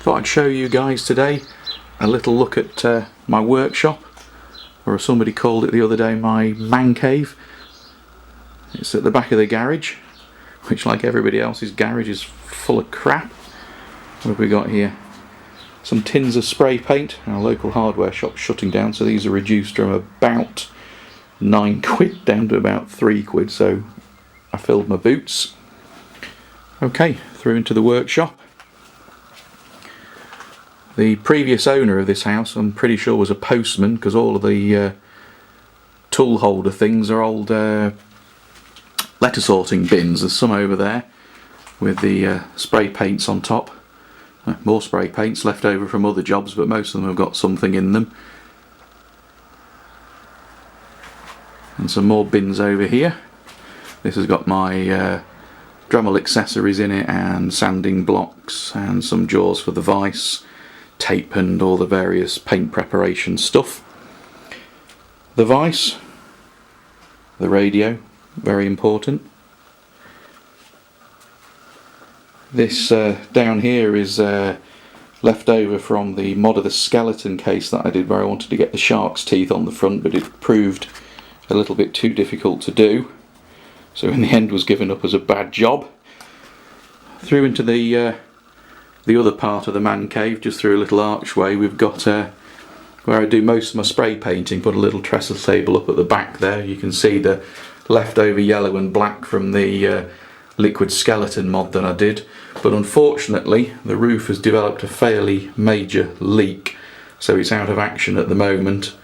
Thought I'd show you guys today a little look at my workshop, or as somebody called it the other day, my man cave. It's at the back of the garage, which, like everybody else's garage, is full of crap. What have we got here? Some tins of spray paint. Our local hardware shop's shutting down, so these are reduced from about £9 down to about £3, so I filled my boots. Okay, through into the workshop. The previous owner of this house, I'm pretty sure, was a postman, because all of the tool holder things are old letter sorting bins. There's some over there with the spray paints on top. More spray paints left over from other jobs, but most of them have got something in them. And some more bins over here. This has got my Dremel accessories in it, and sanding blocks, and some jaws for the vise, tape and all the various paint preparation stuff. The vise, the radio, very important. This down here is left over from the mod of the skeleton case that I did, where I wanted to get the shark's teeth on the front, but it proved a little bit too difficult to do, so in the end was given up as a bad job. Through into the other part of the man cave, just through a little archway, we've got where I do most of my spray painting. Put a little trestle table up at the back there. You can see the leftover yellow and black from the liquid skeleton mod that I did, but unfortunately the roof has developed a fairly major leak, so it's out of action at the moment.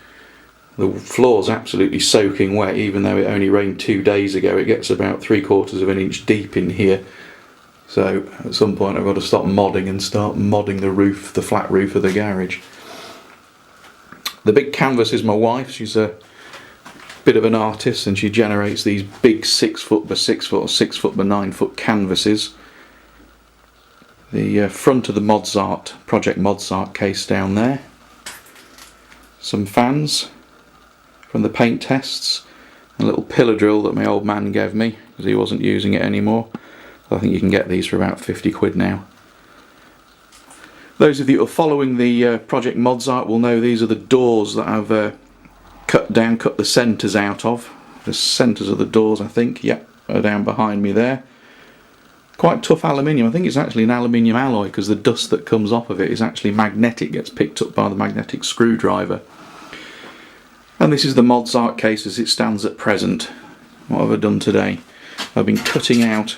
The floor's absolutely soaking wet, even though it only rained 2 days ago. It gets about 3/4 of an inch deep in here. So at some point I've got to stop modding and start modding the roof, the flat roof of the garage. The big canvas is my wife. She's a bit of an artist, and she generates these big 6 foot by 6 foot or 6 foot by 9 foot canvases. The front of the Modzart, Project Modzart case down there. Some fans from the paint tests. A little pillar drill that my old man gave me because he wasn't using it anymore. I think you can get these for about £50 now. Those of you who are following the Project Modzart will know these are the doors that I've cut the centres out of. The centres of the doors, I think, yep, are down behind me there. Quite tough aluminium. I think it's actually an aluminium alloy, because the dust that comes off of it is actually magnetic, gets picked up by the magnetic screwdriver. And this is the Modzart case as it stands at present. What have I done today? I've been cutting out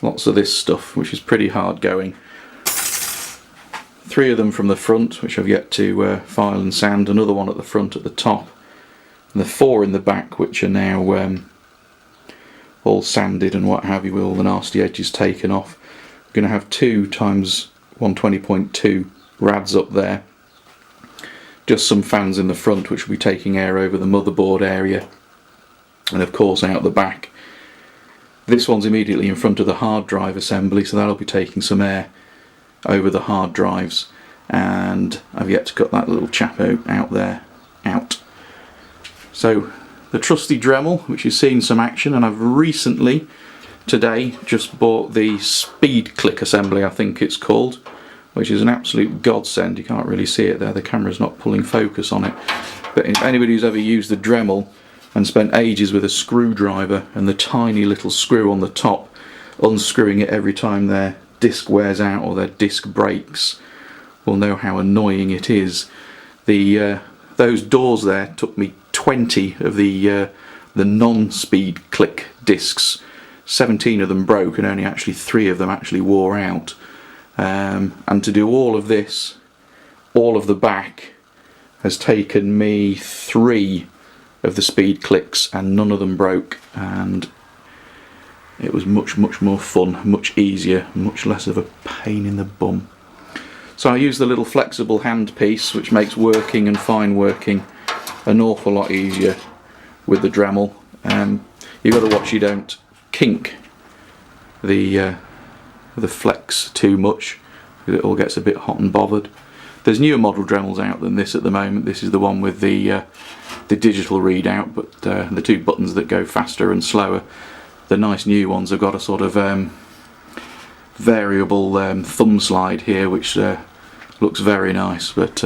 lots of this stuff, which is pretty hard going. 3 of them from the front, which I've yet to file and sand. Another one at the front at the top. And the 4 in the back, which are now all sanded and what have you, with all the nasty edges taken off. I'm going to have 2 times 120.2 rads up there. Just some fans in the front, which will be taking air over the motherboard area. And of course out the back. This one's immediately in front of the hard drive assembly, so that'll be taking some air over the hard drives. And I've yet to cut that little chap out there out. So the trusty Dremel, which has seen some action, and I've recently today just bought the speed click assembly, I think it's called, which is an absolute godsend. You can't really see it there, the camera's not pulling focus on it, but if anybody who's ever used the Dremel and spent ages with a screwdriver and the tiny little screw on the top, unscrewing it every time their disc wears out or their disc breaks, will know how annoying it is. Those doors there took me 20 of the non-speed click discs. 17 of them broke, and only actually 3 of them actually wore out. And to do all of this, all of the back, has taken me 3 of the speed clicks, and none of them broke, and it was much more fun, much easier, much less of a pain in the bum. So I use the little flexible hand piece, which makes working and fine working an awful lot easier with the Dremel. You've got to watch you don't kink the flex too much, because it all gets a bit hot and bothered. There's newer model Dremels out than this at the moment. This is the one with the digital readout, but the 2 buttons that go faster and slower. The nice new ones have got a sort of variable thumb slide here, which looks very nice, but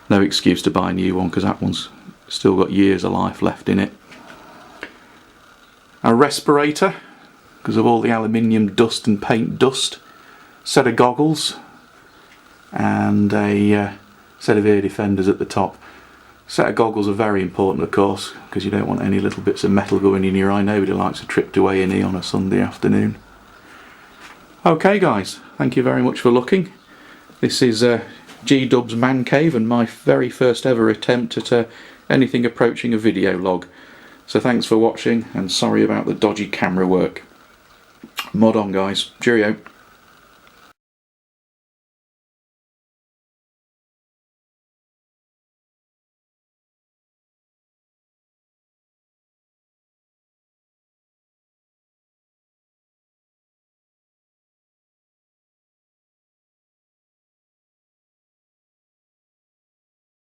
no excuse to buy a new one because that one's still got years of life left in it. A respirator because of all the aluminium dust and paint dust, set of goggles, and a set of ear defenders at the top. Set of goggles are very important, of course, because you don't want any little bits of metal going in your eye. Nobody likes a trip to A&E on a Sunday afternoon. Okay guys, thank you very much for looking. This is G-Dub's Man Cave and my very first ever attempt at anything approaching a video log. So thanks for watching and sorry about the dodgy camera work. Mod on guys, cheerio.